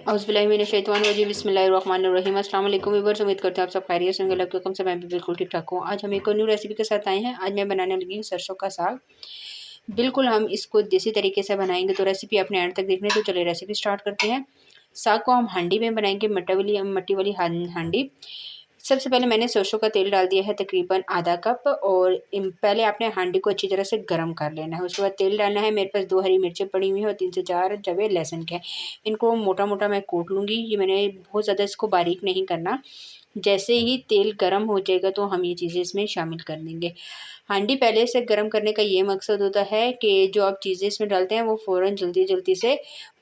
औज़ुबिल्लाहिमिनश्शैतानिर्रजीम बिस्मिल्लाहिर्रहमानिर्रहीम। अस्सलाम वालेकुम व्यूअर्स, उम्मीद करते हैं आप सब खैरियत से होंगे। अल्लाह के हुक्म से मैं भी बिल्कुल ठीक ठाक हूँ। आज हम एक और न्यू रेसिपी के साथ आए हैं। आज मैं बनाने लगी हूँ सरसों का साग। बिल्कुल हम इसको देसी तरीके से बनाएंगे, तो रेसिपी अपने एंड तक देखने। तो चलिए रेसिपी स्टार्ट करते हैं। साग को हम हांडी में बनाएंगे, मट्टी वाली हांडी। सबसे पहले मैंने सरसों का तेल डाल दिया है तकरीबन आधा कप, और पहले आपने हांडी को अच्छी तरह से गर्म कर लेना है। उसके बाद तेल डालना है। मेरे पास 2 हरी मिर्चें पड़ी हुई हैं और 3 से 4 जवे लहसुन के। इनको मोटा मोटा मैं कूट लूँगी। ये मैंने बहुत ज़्यादा इसको बारीक नहीं करना। जैसे ही तेल गर्म हो जाएगा तो हम ये चीज़ें इसमें शामिल कर देंगे। हांडी पहले से गर्म करने का ये मकसद होता है कि जो आप चीज़ें इसमें डालते हैं वो फ़ौरन जल्दी से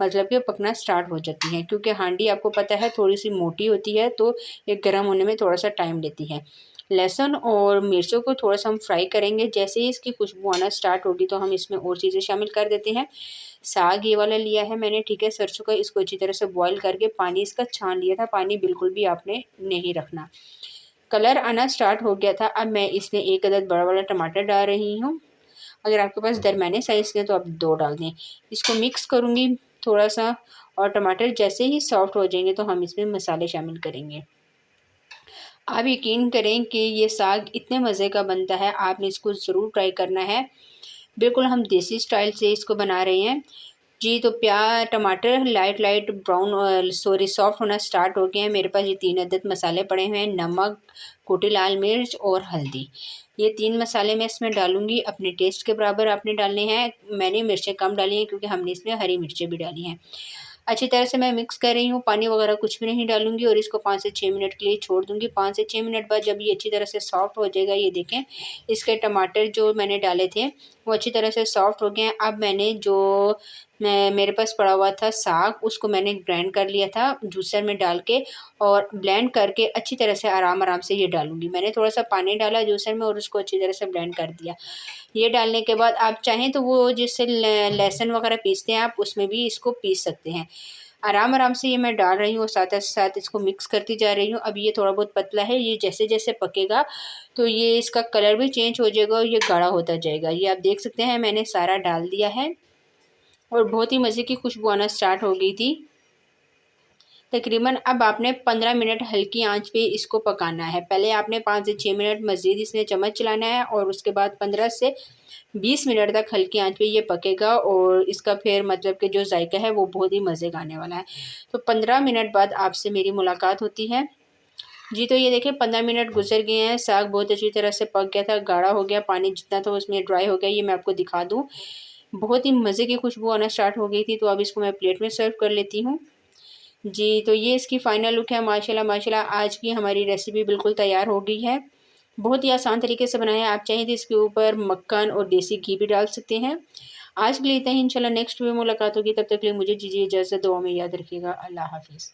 मतलब कि पकना स्टार्ट हो जाती हैं, क्योंकि हांडी आपको पता है थोड़ी सी मोटी होती है, तो ये गर्म होने में थोड़ा सा टाइम लेती है। लहसुन और मिर्चों को थोड़ा सा हम फ्राई करेंगे। जैसे ही इसकी खुशबू आना स्टार्ट होगी तो हम इसमें और चीज़ें शामिल कर देते हैं। साग ये वाला लिया है मैंने, ठीक है, सरसों का। इसको अच्छी तरह से बॉईल करके पानी इसका छान लिया था। पानी बिल्कुल भी आपने नहीं रखना। कलर आना स्टार्ट हो गया था। अब मैं इसमें 1 अदद बड़ा वाला टमाटर डाल रही हूँ। अगर आपके पास दरमियाने साइज़ के तो आप 2 डाल दें। इसको मिक्स करूँगी थोड़ा सा, और टमाटर जैसे ही सॉफ्ट हो जाएंगे तो हम इसमें मसाले शामिल करेंगे। आप यकीन करें कि ये साग इतने मज़े का बनता है, आपने इसको ज़रूर ट्राई करना है। बिल्कुल हम देसी स्टाइल से इसको बना रहे हैं जी। तो टमाटर लाइट ब्राउन सॉफ्ट होना स्टार्ट हो गए हैं। मेरे पास ये 3 अदद मसाले पड़े हुए हैं। नमक, कुटी लाल मिर्च और हल्दी। ये 3 मसाले मैं इसमें डालूँगी। अपने टेस्ट के बराबर आपने डालने हैं। मैंने मिर्चें कम डाली हैं क्योंकि हमने इसमें हरी मिर्चें भी डाली हैं। अच्छी तरह से मैं मिक्स कर रही हूँ। पानी वगैरह कुछ भी नहीं डालूँगी और इसको 5 से 6 मिनट के लिए छोड़ दूँगी। 5 से 6 मिनट बाद जब ये अच्छी तरह से सॉफ्ट हो जाएगा, ये देखें इसके टमाटर जो मैंने डाले थे वो अच्छी तरह से सॉफ्ट हो गए हैं। अब मैंने जो मेरे पास पड़ा हुआ था साग, उसको मैंने ग्राइंड कर लिया था जूसर में डाल के, और ब्लेंड करके अच्छी तरह से आराम से ये डालूँगी। मैंने थोड़ा सा पानी डाला जूसर में और उसको अच्छी तरह से ब्लेंड कर दिया। ये डालने के बाद आप चाहें तो वो जिससे लहसुन वगैरह पीसते हैं आप उसमें भी इसको पीस सकते हैं। आराम से ये मैं डाल रही हूँ और साथ इसको मिक्स करती जा रही हूँ। अब ये थोड़ा बहुत पतला है, ये जैसे पकेगा तो ये इसका कलर भी चेंज हो जाएगा और ये गाढ़ा होता जाएगा। ये आप देख सकते हैं मैंने सारा डाल दिया है और बहुत ही मज़े की खुशबू आना स्टार्ट हो गई थी तकरीबन। अब आपने 15 मिनट हल्की आंच पे इसको पकाना है। पहले आपने 5 से 6 मिनट मज़ीद इसमें चम्मच चलाना है और उसके बाद 15 से 20 मिनट तक हल्की आंच पे ये पकेगा, और इसका फिर मतलब कि जो जायका है वो बहुत ही मज़े का आने वाला है। तो 15 मिनट बाद आपसे मेरी मुलाकात होती है जी। तो ये देखिए 15 मिनट गुजर गए हैं। साग बहुत अच्छी तरह से पक गया था, गाढ़ा हो गया, पानी जितना था उसमें ड्राई हो गया। ये मैं आपको दिखा दूँ, बहुत ही मज़े की खुशबू आना स्टार्ट हो गई थी। तो अब इसको मैं प्लेट में सर्व कर लेती हूँ जी। तो ये इसकी फ़ाइनल लुक है। माशाल्लाह आज की हमारी रेसिपी बिल्कुल तैयार हो गई है। बहुत ही आसान तरीके से बनाया है। आप चाहें तो इसके ऊपर मक्खन और देसी घी भी डाल सकते हैं। आज के लिए इतना ही। इंशाल्लाह नेक्स्ट में मुलाकात होगी। तब तक के लिए मुझे दीजिए इजाज़त। दुआ में याद रखिएगा। अल्लाह हाफ़िज़।